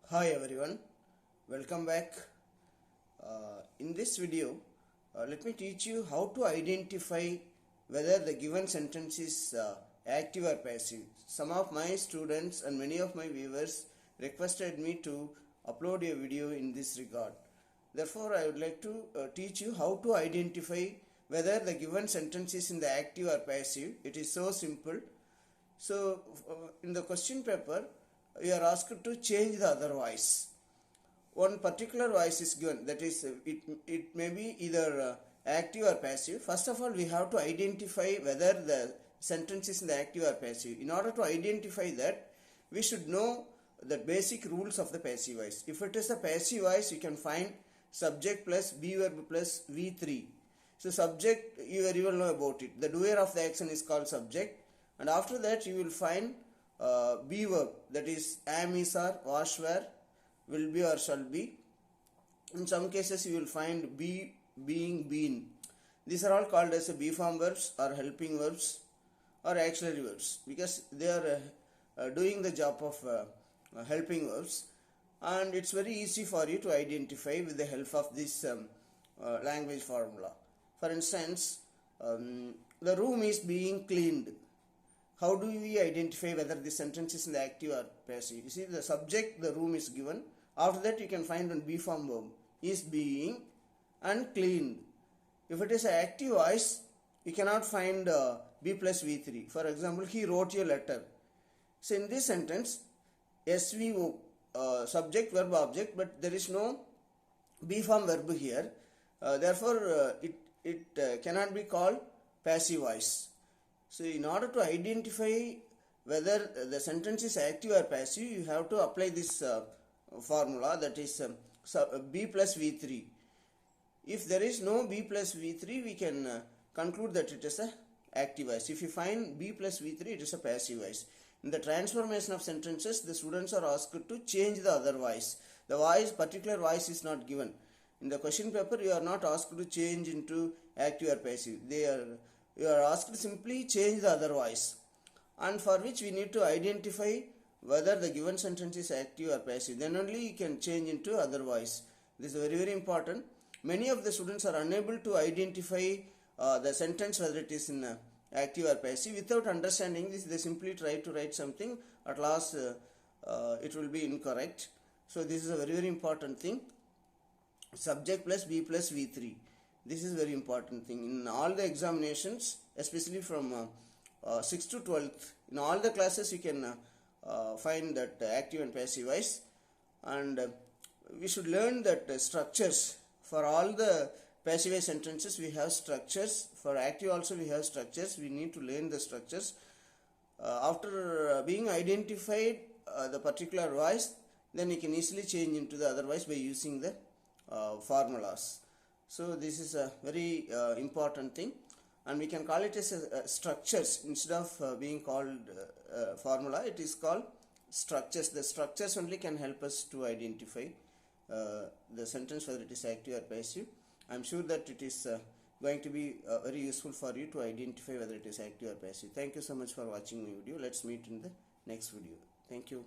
Hi everyone, welcome back. In this video, let me teach you how to identify whether the given sentence is active or passive. Some of my students and many of my viewers requested me to upload a video in this regard. Therefore, I would like to teach you how to identify whether the given sentence is in the active or passive. It is so simple. So, in the question paper, you are asked to change the other voice. One particular voice is given, that is, it may be either active or passive. First of all, we have to identify whether the sentence is in the active or passive. In order to identify that, we should know the basic rules of the passive voice. If it is a passive voice, you can find subject plus be verb plus V3. So subject, you will know about it. The doer of the action is called subject, and after that you will find be verb, that is am, is, are, was, were, will be or shall be. In some cases you will find be, being, been. These are all called as be form verbs or helping verbs or auxiliary verbs, because they are doing the job of helping verbs, and it's very easy for you to identify with the help of this language formula. For instance, the room is being cleaned. How do we identify whether the sentence is in the active or passive? You see, the subject, the room is given. After that, you can find one be form verb, is being and cleaned. If it is an active voice, you cannot find be plus V3. For example, he wrote you a letter. So in this sentence, SVO, subject, verb, object, but there is no be form verb here. Therefore, it cannot be called passive voice. So in order to identify whether the sentence is active or passive, you have to apply this formula, that is B plus V3. If there is no B plus V3, we can conclude that it is a active voice. If you find B plus V3, it is a passive voice. In the transformation of sentences, the students are asked to change the other voice. The voice, particular voice is not given. In the question paper, you are not asked to change into active or passive. You are asked to simply change the other voice, and for which we need to identify whether the given sentence is active or passive. Then only you can change into other voice. This is very important. Many of the students are unable to identify the sentence whether it is in active or passive. Without understanding this, they simply try to write something. At last, it will be incorrect. So this is a very, very important thing. Subject plus B plus V3. This is very important thing. In all the examinations, especially from 6th to 12th, in all the classes you can find that active and passive voice. And we should learn that structures. For all the passive voice sentences, we have structures. For active also we have structures. We need to learn the structures. After being identified the particular voice, then you can easily change into the other voice by using the formulas. So this is a very important thing, and we can call it as structures instead of being called formula. It is called structures. The structures only can help us to identify the sentence whether it is active or passive. I am sure that it is going to be very useful for you to identify whether it is active or passive. Thank you so much for watching my video. Let's meet in the next video. Thank you.